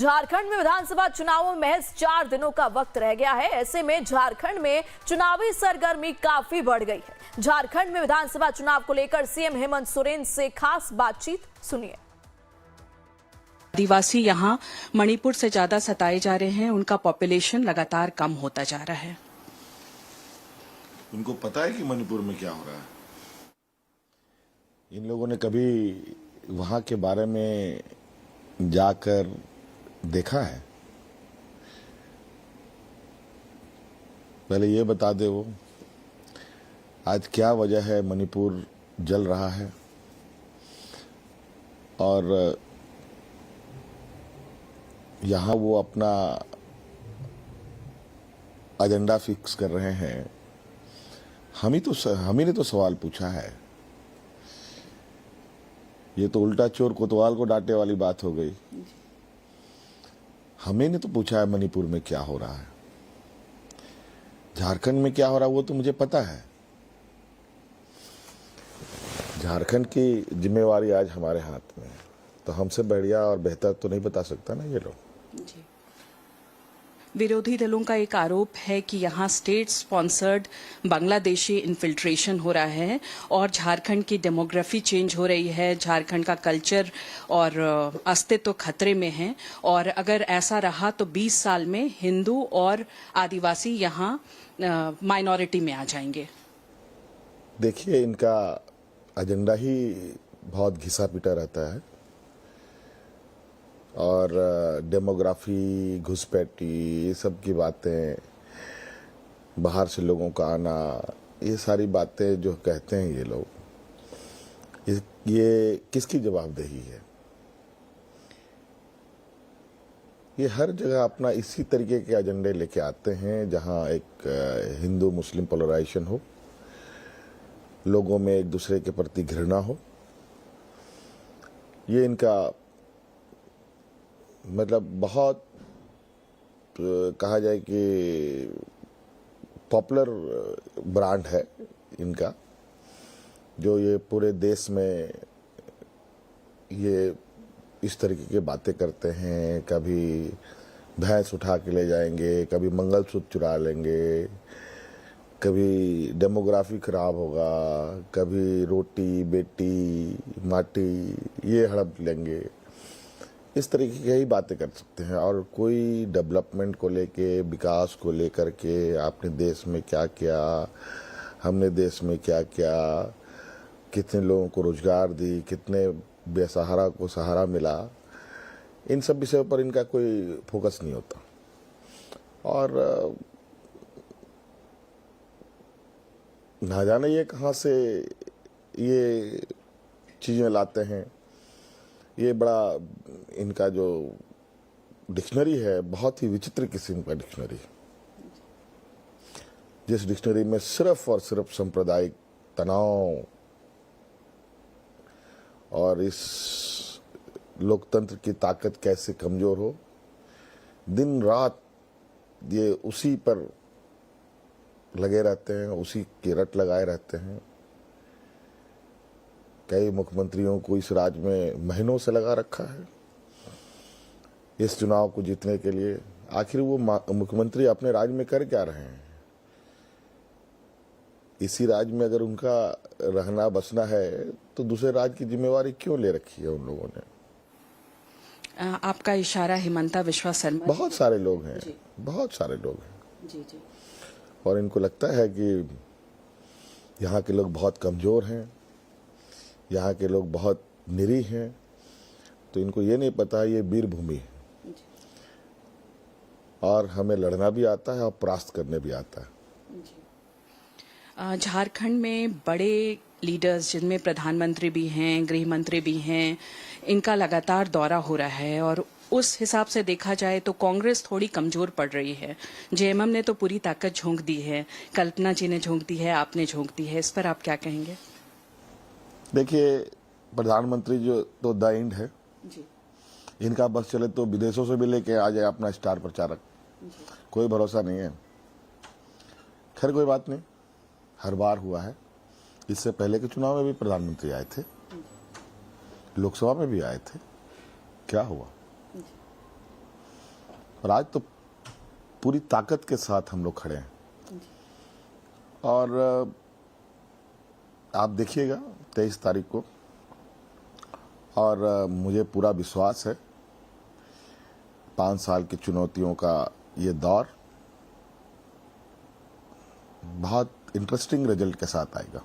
झारखंड में विधानसभा चुनावों में महज 4 दिनों का वक्त रह गया है। ऐसे में झारखंड में चुनावी सरगर्मी काफी बढ़ गई है। झारखंड में विधानसभा चुनाव को लेकर सीएम हेमंत सोरेन से खास बातचीत सुनिए। आदिवासी यहाँ मणिपुर से ज्यादा सताए जा रहे हैं, उनका पॉपुलेशन लगातार कम होता जा रहा है। उनको पता है कि मणिपुर में क्या हो रहा है? इन लोगों ने कभी वहां के बारे में जाकर देखा है? पहले ये बता दे वो आज क्या वजह है मणिपुर जल रहा है और यहां वो अपना एजेंडा फिक्स कर रहे हैं। हम ही ने तो सवाल पूछा है। ये तो उल्टा चोर कोतवाल को डांटे वाली बात हो गई। हमें ने तो पूछा है मणिपुर में क्या हो रहा है। झारखंड में क्या हो रहा है वो तो मुझे पता है। झारखंड की जिम्मेवारी आज हमारे हाथ में है, तो हमसे बढ़िया और बेहतर तो नहीं बता सकता ना ये लोग। जी। विरोधी दलों का एक आरोप है कि यहाँ स्टेट स्पॉन्सर्ड बांग्लादेशी इन्फिल्ट्रेशन हो रहा है और झारखंड की डेमोग्राफी चेंज हो रही है, झारखंड का कल्चर और अस्तित्व खतरे में है और अगर ऐसा रहा तो 20 साल में हिंदू और आदिवासी यहाँ माइनॉरिटी में आ जाएंगे। देखिए, इनका एजेंडा ही बहुत घिसा पिटा रहता है और डेमोग्राफी, घुसपैठी, ये सब की बातें, बाहर से लोगों का आना, ये सारी बातें जो कहते हैं ये लोग, ये किसकी जवाबदेही है? ये हर जगह अपना इसी तरीके के एजेंडे लेके आते हैं जहां एक हिंदू मुस्लिम पोलराइजेशन हो, लोगों में एक दूसरे के प्रति घृणा हो। ये इनका मतलब बहुत कहा जाए कि पॉपुलर ब्रांड है इनका, जो ये पूरे देश में ये इस तरीके की बातें करते हैं। कभी भैंस उठा के ले जाएंगे, कभी मंगलसूत्र चुरा लेंगे, कभी डेमोग्राफी खराब होगा, कभी रोटी बेटी माटी ये हड़प लेंगे। इस तरीके की ही बातें कर सकते हैं और कोई डेवलपमेंट को लेके, विकास को लेकर के आपने देश में क्या किया, हमने देश में क्या किया, कितने लोगों को रोजगार दी, कितने बेसहारा को सहारा मिला, इन सब विषयों पर इनका कोई फोकस नहीं होता। और ना जाने ये कहाँ से ये चीजें लाते हैं। ये बड़ा इनका जो डिक्शनरी है बहुत ही विचित्र किस्म का डिक्शनरी है, जिस डिक्शनरी में सिर्फ और सिर्फ सांप्रदायिक तनाव और इस लोकतंत्र की ताकत कैसे कमजोर हो, दिन रात ये उसी पर लगे रहते हैं, उसी की रट लगाए रहते हैं। कई मुख्यमंत्रियों को इस राज्य में महीनों से लगा रखा है इस चुनाव को जीतने के लिए। आखिर वो मुख्यमंत्री अपने राज्य में कर क्या रहे हैं? इसी राज्य में अगर उनका रहना बसना है तो दूसरे राज्य की जिम्मेवारी क्यों ले रखी है उन लोगों ने? आपका इशारा हिमंता विश्वा शर्मा, बहुत सारे लोग हैं, बहुत सारे लोग हैं जी जी। और इनको लगता है कि यहाँ के लोग बहुत कमजोर हैं, यहाँ के लोग बहुत निरीह हैं, तो इनको ये नहीं पता ये वीर भूमि है और हमें लड़ना भी आता है और परास्त करने भी आता है। झारखंड में बड़े लीडर्स जिनमें प्रधानमंत्री भी हैं, गृह मंत्री भी हैं, इनका लगातार दौरा हो रहा है और उस हिसाब से देखा जाए तो कांग्रेस थोड़ी कमजोर पड़ रही है। जेएमएम ने तो पूरी ताकत झोंक दी है, कल्पना जी ने झोंक दी है, आपने झोंक दी है, इस पर आप क्या कहेंगे? देखिए, प्रधानमंत्री जो तो द एंड है जी। इनका बस चले तो विदेशों से भी लेके आ जाए अपना स्टार प्रचारक, कोई भरोसा नहीं है। खैर कोई बात नहीं, हर बार हुआ है। इससे पहले के चुनाव में भी प्रधानमंत्री आए थे, लोकसभा में भी आए थे, क्या हुआ? और आज तो पूरी ताकत के साथ हम लोग खड़े हैं। और आप देखिएगा 23 तारीख को, और मुझे पूरा विश्वास है 5 साल की चुनौतियों का ये दौर बहुत इंटरेस्टिंग रिजल्ट के साथ आएगा।